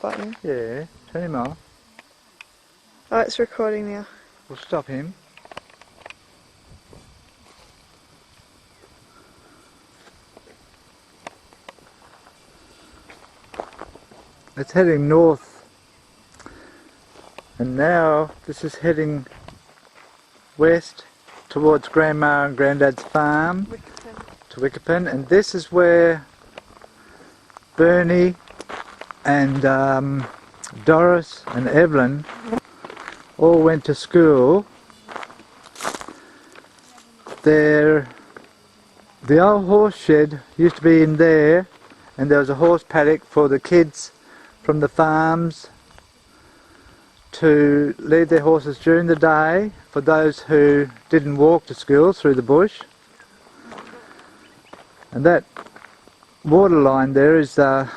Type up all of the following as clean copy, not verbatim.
button. Yeah, turn him off. Oh, it's recording now. We'll stop him. It's heading north, and now this is heading west towards Grandma and Granddad's farm to Wickerpin, and this is where Bernie and Doris and Evelyn all went to school. The old horse shed used to be in there, and there was a horse paddock for the kids from the farms to lead their horses during the day for those who didn't walk to school through the bush. And that water line there was a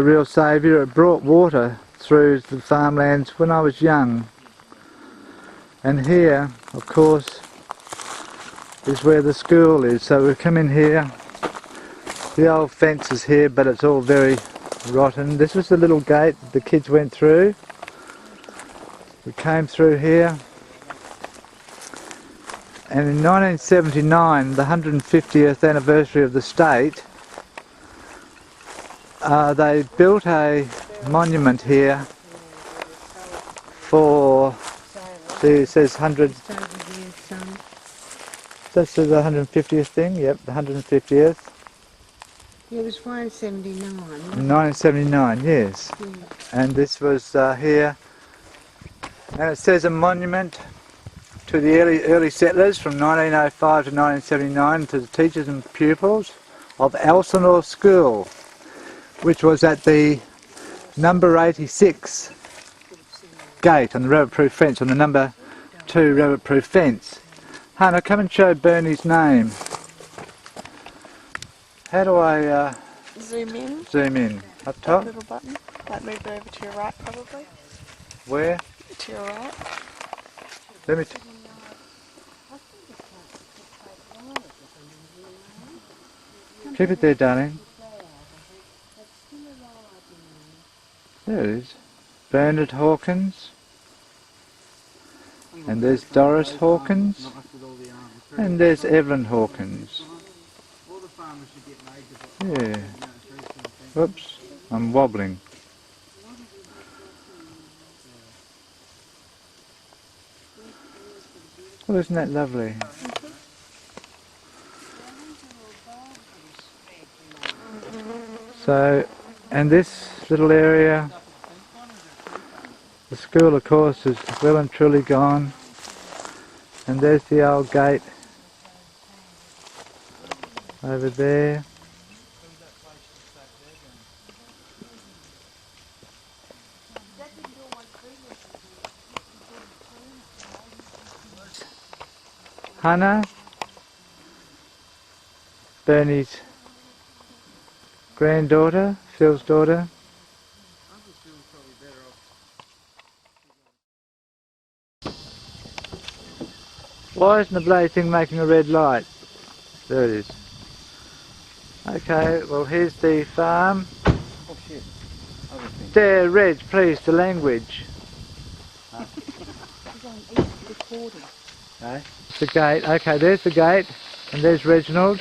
real saviour. It brought water through the farmlands when I was young. And here, of course, is where the school is. So we come in here. The old fence is here, but it's all very rotten. This was the little gate the kids went through. We came through here, and in 1979, the 150th anniversary of the state, they built a monument here for, see, it says 100, that's the 150th thing, yep, the 150th. Yeah, it was 1979. 1979, yes. Yeah. And this was here, and it says a monument to the early settlers from 1905 to 1979, to the teachers and pupils of Elsinore School, which was at the number 86 gate on the rabbit-proof fence, on the number 2 rabbit-proof fence. Hannah, come and show Bernie's name. How do I Zoom in. zoom in? Up top? That little button. Like move it over to your right, probably. Where? To your right. Let me. Keep it there, darling. There it is. Bernard Hawkins. And there's Doris Hawkins. And there's Evelyn Hawkins. Yeah. Whoops, I'm wobbling. Well, isn't that lovely? So, and this little area, the school of course is well and truly gone. And there's the old gate over there. Hannah, Bernie's granddaughter, Phil's daughter. Why isn't the bloody thing making a red light? There it is. Okay, well here's the farm. Oh shit. There, Reg, please, the language. Okay. The gate, okay, there's the gate, and there's Reginald.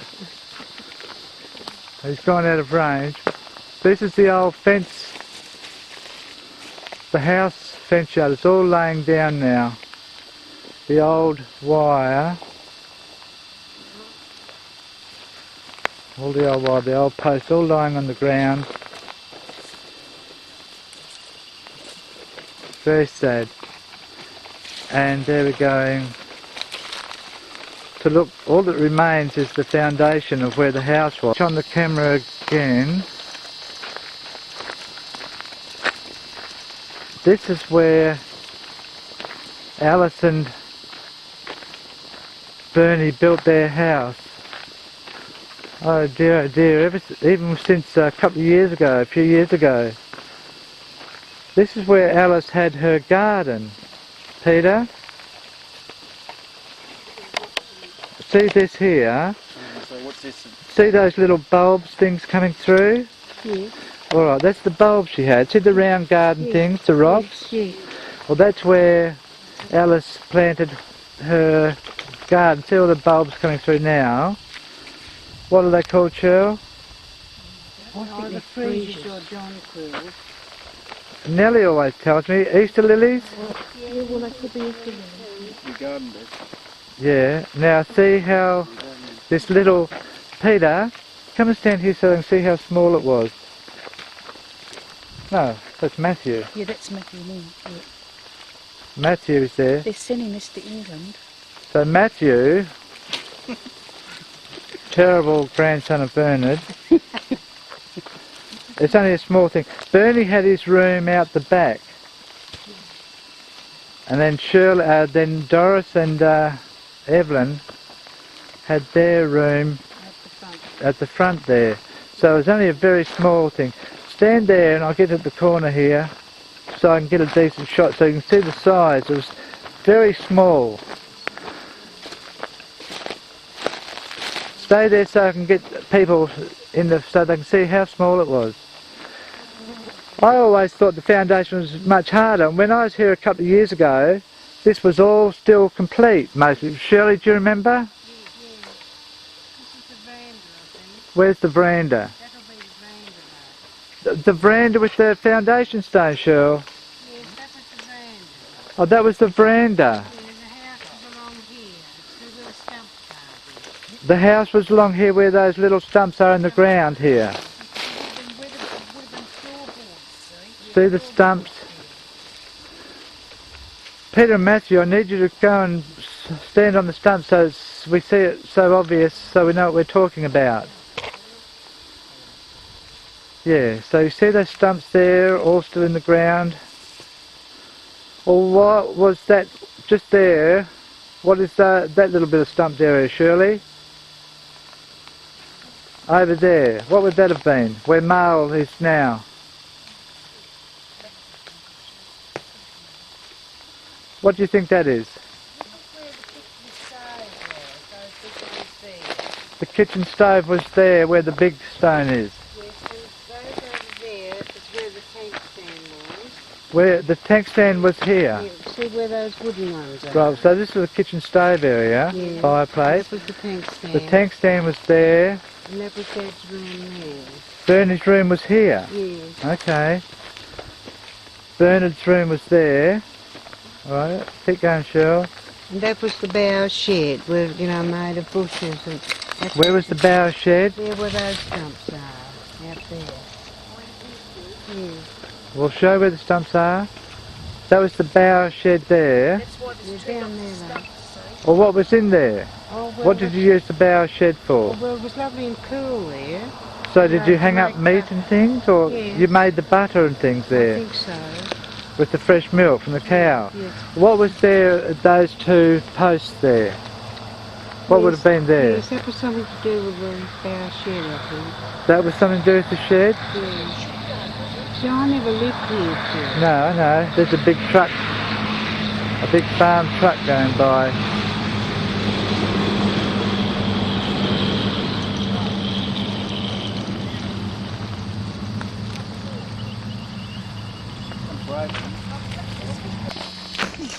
He's gone out of range. This is the old fence, the house fence yard. It's all laying down now. The old wire, all the old wire, the old posts, all lying on the ground. Very sad. And there we're going to look. All that remains is the foundation of where the house was. On the camera again. This is where Alice and Bernie built their house. Oh dear, even since a couple of years ago, a few years ago. This is where Alice had her garden. Peter? See this here? So what's this? See those little bulbs things coming through? Yeah. Alright, that's the bulb she had. See the round garden Yeah. things, the rocks? Yeah. Well, that's where Alice planted her garden. See all the bulbs coming through now? What are they called, Cheryl? Oh, the freesias or John quills. Nellie always tells me, Easter lilies? Yeah, well, they could be Easter lilies. Your garden bed. Yeah. Now see how this little... Peter, come and stand here so I can see how small it was. No, that's Matthew. Yeah, that's Matthew Lynn. Yeah. Matthew is there. They're sending this to England. So Matthew, terrible grandson of Bernard, it's only a small thing. Bernie had his room out the back, and then then Doris and Evelyn had their room at the front there. So it was only a very small thing. Stand there and I'll get at the corner here so I can get a decent shot so you can see the size. It was very small. Stay there so I can get people in so they can see how small it was. I always thought the foundation was much harder, and when I was here a couple of years ago this was all still complete mostly. Shirley, do you remember? Yeah. This is the veranda, I think. Where's the veranda? That'll be the veranda, The veranda with the foundation stone, Cheryl. Yes, that was the veranda. Oh, that was the veranda. Yeah, the house was along here. See where the stumps are. The house was along here where those little stumps are in the ground here. With them floorboards, see? See the stumps? Peter and Matthew, I need you to go and stand on the stump so we see it so obvious so we know what we're talking about. Yeah, so you see those stumps there, all still in the ground? Well, what was that just there? What is that little bit of stump area, Shirley? Over there. What would that have been? Where Male is now? What do you think that is? The kitchen stove was there where the big stone is. Yes, and those over there is where the tank stand was. Where the tank stand was here. Yeah, see where those wooden ones are? Right, so this is the kitchen stove area, Yeah. fireplace. That was the tank stand. The tank stand was there. And that was Dad's room there. Bernard's room was here. Yes. Okay. Bernard's room was there. Alright, keep going, Cheryl. And that was the bough shed, where, made of bushes. And Where was the bough shed? there where those stumps are, out there. Yeah. We'll show where the stumps are. That was the bough shed there. They're down there, though. Or what was in there? Oh, well, What did you use the bough shed for? Well, it was lovely and cool there. So did you to hang up make meat and things, or Yeah. you made the butter and things I there think so. with the fresh milk from the cow? Yes. What was there at those two posts there? What would have been there? Yes, that was something to do with the bough shed, I think. That was something to do with the shed? Yeah. See, I never lived here, too. No, I know. There's a big truck, a big farm truck going by.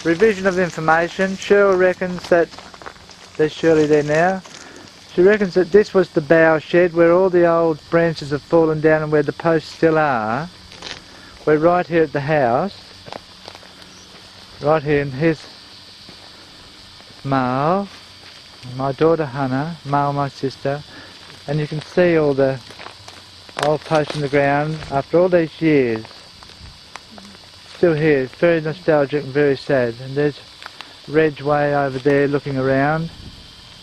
Revision of information. Cheryl reckons that, there's Shirley there now, she reckons that this was the bough shed where all the old branches have fallen down and where the posts still are. We're right here at the house, right here, and here's Mal, my daughter Hannah, Mal my sister, and you can see all the old posts in the ground after all these years. Still here. It's very nostalgic and very sad. And there's Reg way over there looking around,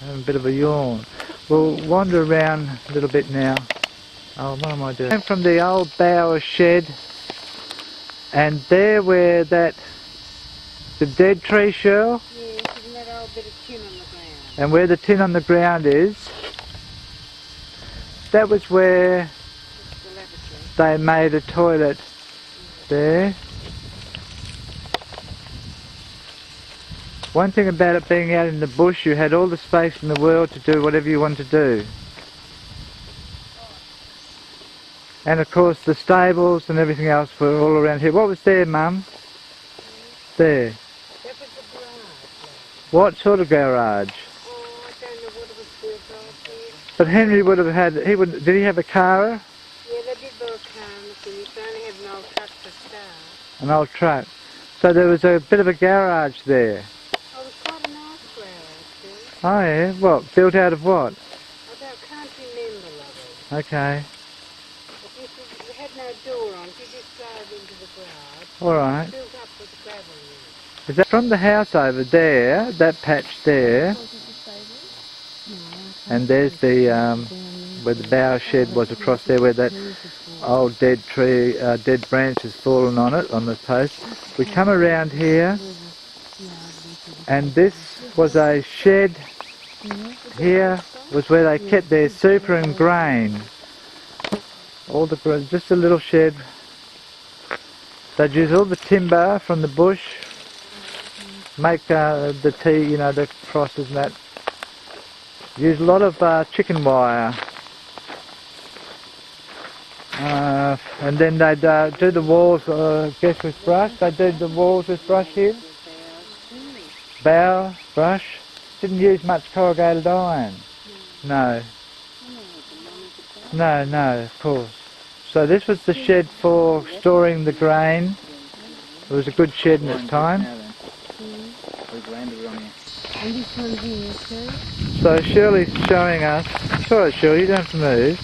having a bit of a yawn. We'll wander around a little bit now. Oh, what am I doing? Came from the old bower shed, and there where the dead tree, Cheryl, Yes, and that old bit of tin on the ground. and where the tin on the ground is, that was where The lavatory. they made a toilet there. One thing about it being out in the bush, you had all the space in the world to do whatever you wanted to do. And of course the stables and everything else were all around here. What was there, Mum? There. That was the garage. What sort of garage? Oh, I don't know what it was built of here. But Henry would have had, did he have a car? Yeah, they did build a car, and you can only have an old truck to start. An old truck. So there was a bit of a garage there. Oh, it was quite a nice garage, actually. Oh yeah, what? Built out of what? I can't remember, lovely. Okay. But you had no door on, you just drove into the garage. Alright. Built up with gravel in it. Is that from the house over there, that patch there? And there's the, where the bough shed was across there, where that old dead tree, dead branch has fallen on it, on the post. We come around here, and this was a shed. Here was where they kept their super and grain. All the, just a little shed. They'd use all the timber from the bush, make the tea, you know, the crosses and that. Use a lot of chicken wire. And then they'd do the walls, I guess with brush. They did the walls with brush here. Bough, brush. Didn't use much corrugated iron. No. No, of course. So this was the shed for storing the grain. It was a good shed in its time. And this one here, too? So Shirley's showing us, sorry Shirley, you don't have to move,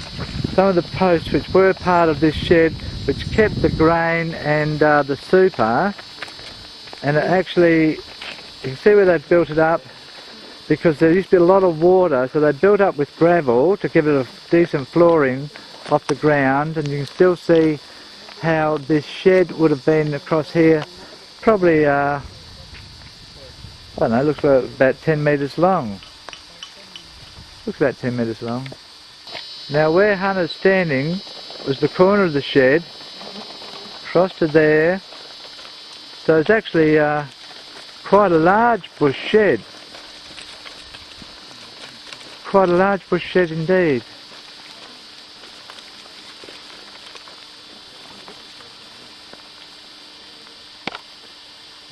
some of the posts which were part of this shed which kept the grain and the super, and it actually, you can see where they've built it up because there used to be a lot of water, so they built up with gravel to give it a decent flooring off the ground, and you can still see how this shed would have been across here, probably I don't know, looks like about 10 metres long. Looks about 10 metres long. Now where Hannah's standing was the corner of the shed, across to there. So it's actually quite a large bush shed. Quite a large bush shed indeed.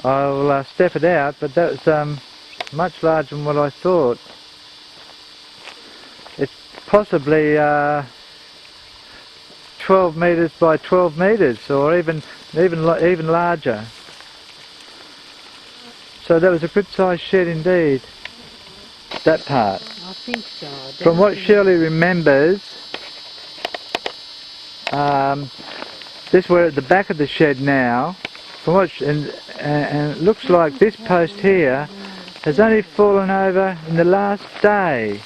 I'll step it out, but that was much larger than what I thought. It's possibly 12 metres by 12 metres, or even larger. So that was a good sized shed indeed, that part. I think so. From what Shirley remembers, this we're at the back of the shed now. From what, and it looks like this post here has only fallen over in the last day.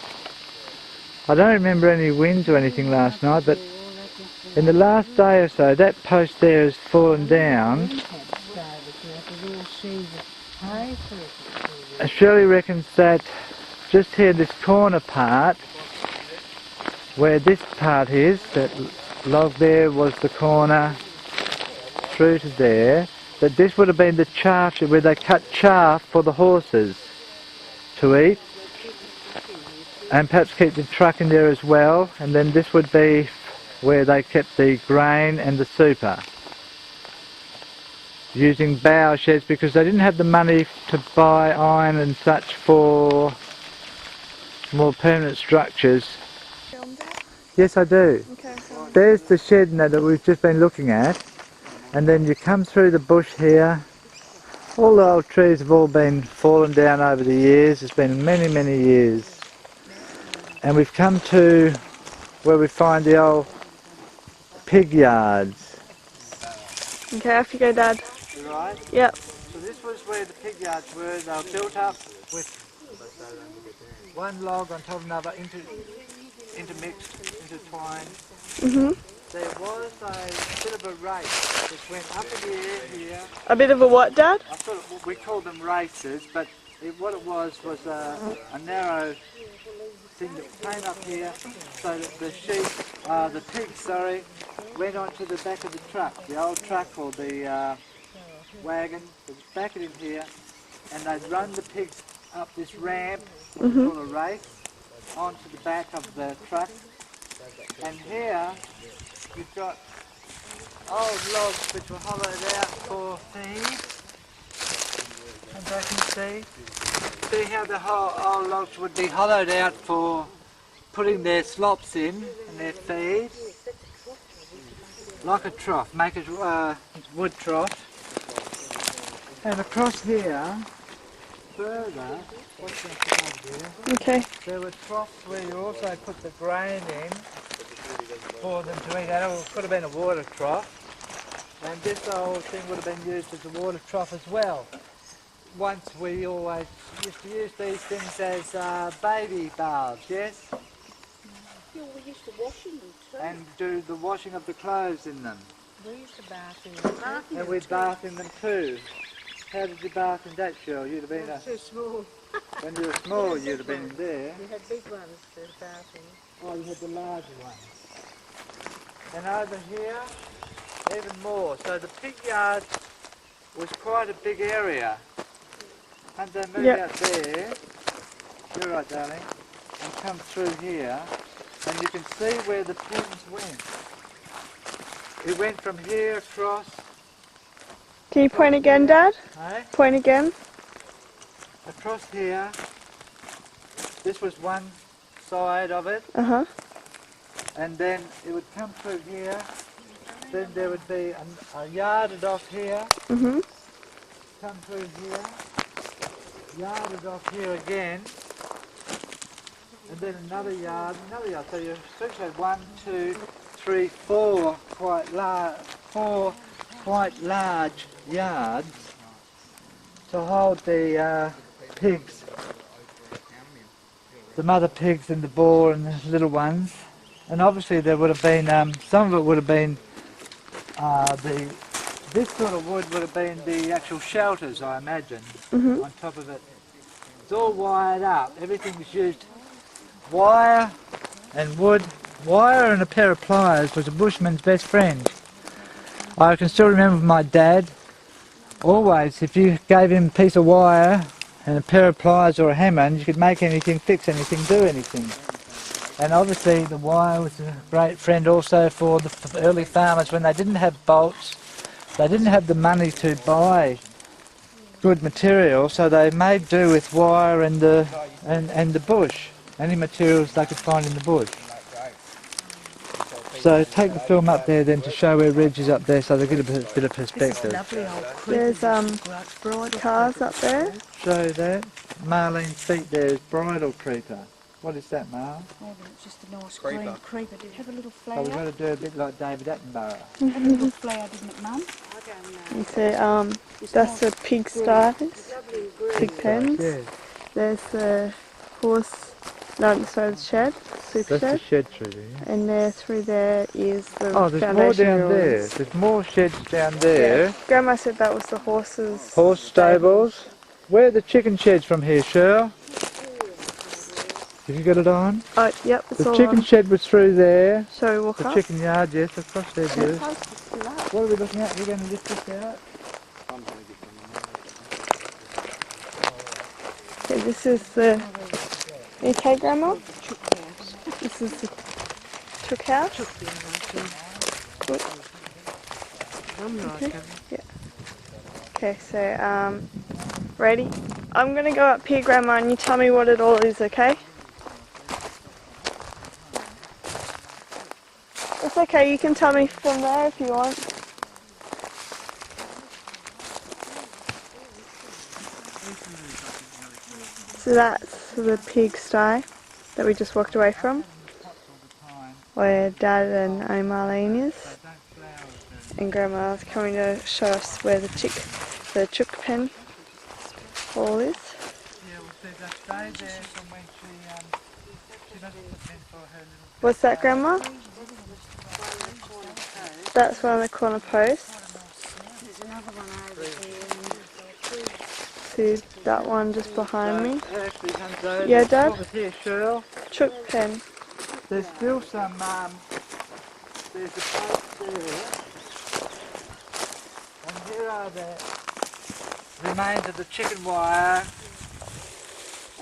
I don't remember any winds or anything last night, but in the last day or so that post there has fallen down. And Shirley reckons that just here, this corner part, where this part is, that log there was the corner through to there, that this would have been the chaff shed where they cut chaff for the horses to eat, and perhaps keep the truck in there as well, and then this would be where they kept the grain and the super, using bough sheds because they didn't have the money to buy iron and such for more permanent structures. Filmed it? Yes, I do. Okay. There's the shed now that we've just been looking at, and then you come through the bush here. All the old trees have all been fallen down over the years. It's been many, many years. And we've come to where we find the old pig yards. Okay, off you go, Dad. Right? Yep. So this was where the pig yards were. They were built up with one log on top of another, intermixed, intertwined. There was a bit of a race that went up in the air here. A bit of a what, Dad? I thought we called them races, but what it was a narrow thing that came up here, so that the sheep, the pigs, sorry, went onto the back of the truck, the old truck or the wagon. It was back in here, and they'd run the pigs up this ramp, what we call a race, onto the back of the truck. And here you've got old logs which were hollowed out for feed. And I can see how the whole old logs would be hollowed out for putting their slops in and their feed. Like a trough, make a wood trough. And across here, further, what's that here? Okay. There were troughs where you also put the grain in for them to eat out. It could have been a water trough. And this whole thing would have been used as a water trough as well. Once we always used to use these things as baby baths, yes? Yeah, we used to wash in them too. And do the washing of the clothes in them. We used to bath in them. And we'd bath in them too. How did you bath in that, Cheryl? You'd have been So small. when you were small, you'd have been in there. We had big ones to bath in. Oh, you had the larger ones. And over here, even more. So the pig yard was quite a big area. And they moved Yep. out there. You're right, darling. And come through here. And you can see where the pigs went. It went from here across. Can you point again, Dad? Eh? Point again. Across here. This was one side of it. Uh-huh. And then it would come through here. Then there would be a yarded off here. Mm-hmm. Come through here. Yarded off here again. And then another yard, another yard. So you essentially had 1, 2, 3, 4 quite large yards to hold the pigs, the mother pigs and the boar and the little ones. And obviously there would have been, some of it would have been this sort of wood would have been the actual shelters, I imagine, on top of it. It's all wired up. Everything was used wire and wood. Wire and a pair of pliers was a bushman's best friend. I can still remember my dad, always, if you gave him a piece of wire and a pair of pliers or a hammer, and you could make anything, fix anything, do anything. And obviously the wire was a great friend also for the early farmers when they didn't have bolts, they didn't have the money to buy good material, so they made do with wire and the bush, any materials they could find in the bush. So take the film up there then to show where Reg is up there so they get a bit of perspective. Lovely old creek. There's cars up there. Show that. Marlene's feet there is bridal creeper. What is that, Marl? Oh, it's just a nice green creeper. Did it have a little So we've flower? got to do a bit like David Attenborough. Had a little flower, didn't it, Mum? You see, that's the pig sties, pig pens. Yeah. There's the horse, no, sorry, the shed, super That's the shed. shed through there, yeah? And there, through there is the Oh, there's more foundation down there. ruins. There's more sheds down there. Yeah. Grandma said that was the horses. Horse stables. Where are the chicken sheds from here, Cheryl? Have you got it on? Oh, yep, it's The all chicken on. shed was through there. Shall we walk The up? chicken yard, yes, across there, Yeah. dear. What are we looking at? We're going to lift this out. Okay, this is the... Okay, Grandma? This is the chook house. I'm not Okay. Yeah. Okay, so, ready? I'm going to go up here, Grandma, and you tell me what it all is, okay? It's okay, you can tell me from there if you want. So that's the pigsty that we just walked away from, where Dad and Auntie Marlene is. And Grandma's coming to show us where the chook pen hall is. Yeah, well, see, they stayed there from when she doesn't put in for her little... What's that, Grandma? That's one of the corner posts. There's another one over there. See that one just behind me? It actually comes over. Yeah, Dad? What was here, Cheryl? Chook pen. There's still some, there's a post there. And here are the remains of the chicken wire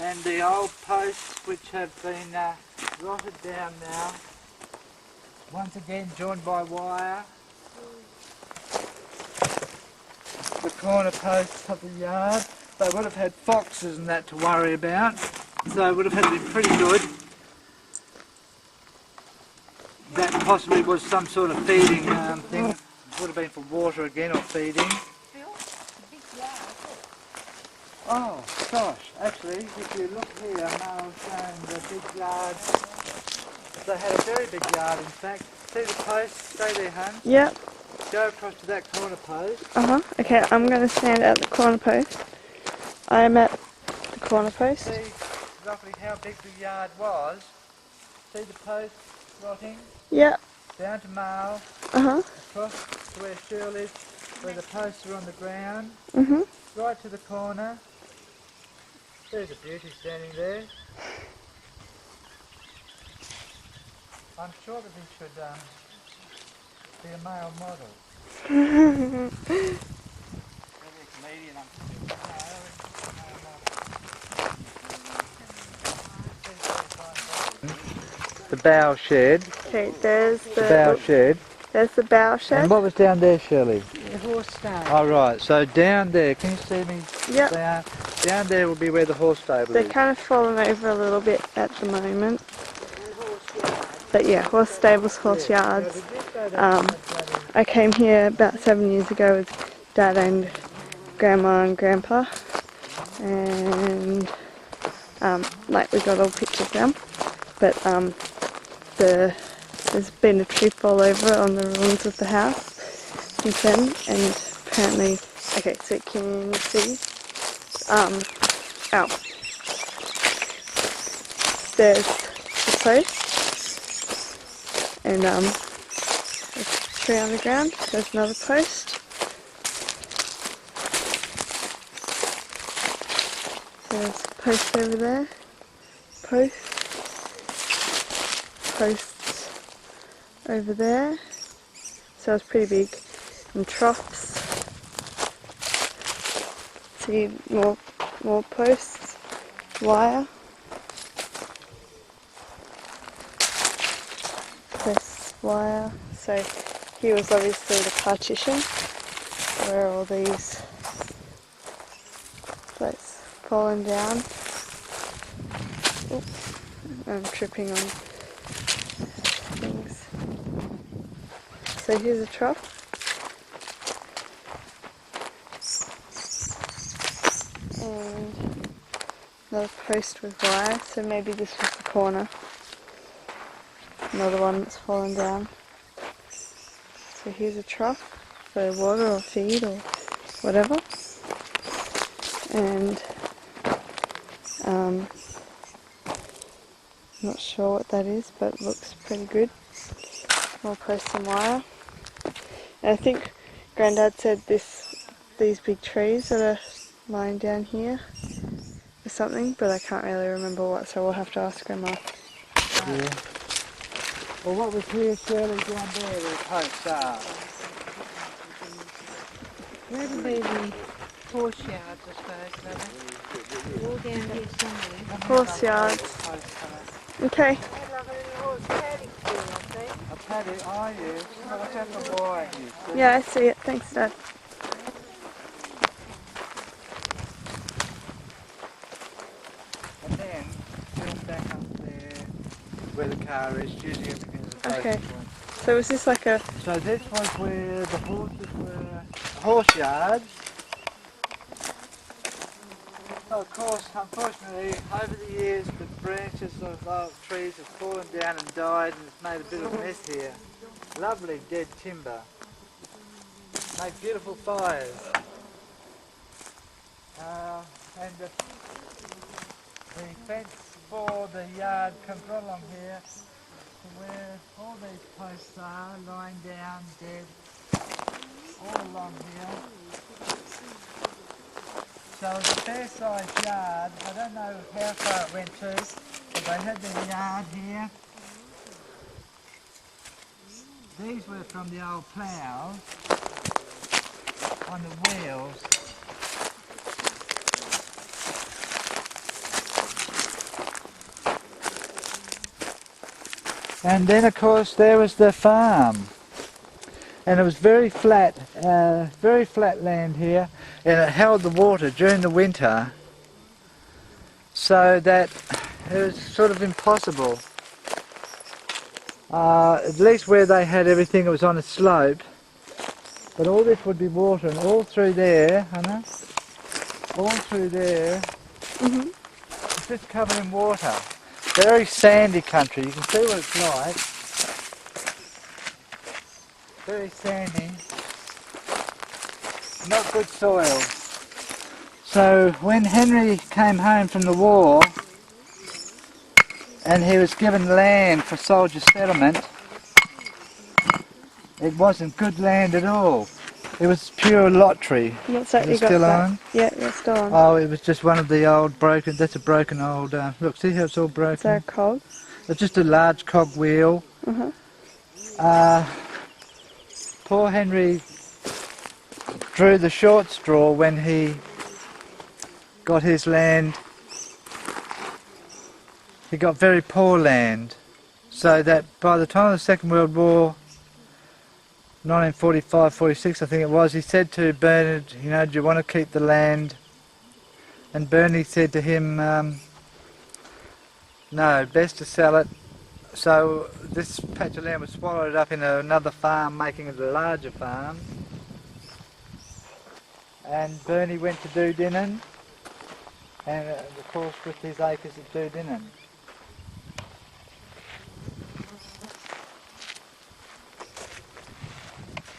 and the old posts which have been rotted down now. Once again joined by wire. The corner posts of the yard. They would have had foxes and that to worry about, so it would have had to be pretty good. That possibly was some sort of feeding thing. It would have been for water again or feeding. Oh gosh, actually if you look here, I was showing the big yard. They had a very big yard in fact. See the post? Stay there, hun. Yep. Go across to that corner post. Okay, I'm going to stand at the corner post. I am at the corner post. See roughly how big the yard was. See the post rotting? Yep. Down to Mile, across to where Shirl is, where the posts are on the ground, right to the corner. There's a beauty standing there. I'm sure that he should be a male model. Maybe a comedian, I'm The bow shed. Okay, there's The bow shed. There's the bow shed. And what was down there, Shirley? The horse stable. Oh right, so down there, can you see me? Yep. Down there will be where the horse stable They're is. kind of fallen over a little bit at the moment. But yeah, horse stables, horse yards. I came here about 7 years ago with Dad and Grandma and Grandpa. And like we got all pictures down. But there's been a tree fall over on the ruins of the house since then, and apparently, okay, so can you see? There's the post, and there's a tree on the ground. There's another post. There's a post over there. Posts over there, so it's pretty big, and troughs. See more posts, wire. This wire. So here was obviously the partition where all these that's fallen down. Oops, I'm tripping on things. So here's a trough. And another post with wire, so maybe this was the corner. Another one that's fallen down. So here's a trough for water or feed or whatever. And not sure what that is, but it looks pretty good. More posts and wire. And I think Grandad said these big trees that are lying down here or something, but I can't really remember what, so we'll have to ask Grandma. Yeah. Well, what was here, Shirley, down there where the posts are? That'll be the horse yards, I suppose, brother. All down here somewhere. Horse yards. Okay. Like a little horse paddock too, I think. A paddock, oh yes. What's that the wire here? Yeah, I see it. Thanks, Dad. And then, still back up there where the car is, using everything as a focus Okay. point. So was this like a... So this was where the horses were, horse yards. So of course, unfortunately, over the years the branches of old trees have fallen down and died, and it's made a bit of a mess here. Lovely dead timber. Make beautiful fires. And the fence for the yard comes right along here to where all these posts are, lying down dead, all along here. So it's a fair sized yard. I don't know how far it went to, but they had their yard here. These were from the old ploughs on the wheels. And then of course there was the farm. And it was very flat land here, and it held the water during the winter, so that it was sort of impossible. At least where they had everything, it was on a slope, but all this would be water, and all through there, Hannah, all through there, it's just covered in water. Very sandy country, you can see what it's like. Very sandy. Not good soil. So when Henry came home from the war and he was given land for soldier settlement, it wasn't good land at all. It was pure lottery. What's that Is you it got still that? on? Yeah, it's still on. Oh, it was just one of the old broken, that's a broken old, look, see how it's all broken? Is that a cog? It's just a large cog wheel. Poor Henry drew the short straw when he got his land. He got very poor land, so that by the time of the Second World War, 1945-46 I think it was, he said to Bernard, you know, do you want to keep the land? And Bernie said to him, no, best to sell it. So this patch of land was swallowed up in another farm, making it a larger farm. And Bernie went to Dudinnon, and of course with his acres at Dudinnon.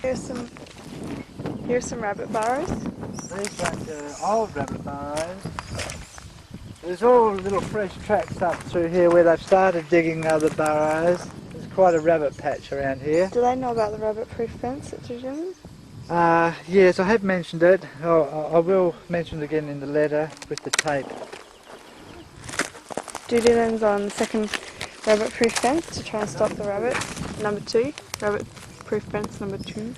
Here's some rabbit burrows. These ones are old rabbit burrows. There's all little fresh tracks up through here where they've started digging other burrows. There's quite a rabbit patch around here. Do they know about the rabbit-proof fence at Dudinnon? Yes, I have mentioned it. I will mention it again in the letter with the tape. Dudinnon's on the second rabbit-proof fence to try and stop the rabbits. Number 2, rabbit-proof fence number 2,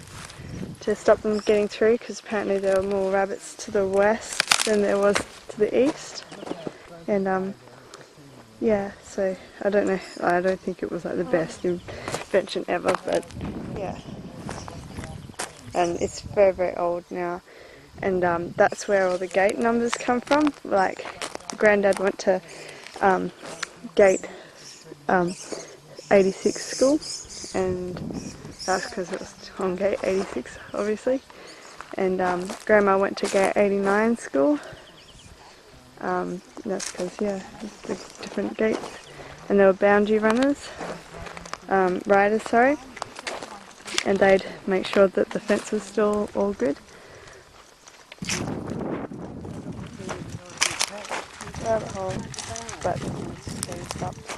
to stop them getting through, because apparently there were more rabbits to the west than there was to the east. And yeah, so I don't know. I don't think it was like the best invention ever, but yeah. And it's very, very old now, and that's where all the gate numbers come from. Like, Granddad went to gate 86 school, and that's because it was on gate 86, obviously. And Grandma went to gate 89 school. That's because, yeah, it's the different gates. And there were boundary runners, riders, sorry. And they'd make sure that the fence was still all good. Rabbit hole, but it's been stopped.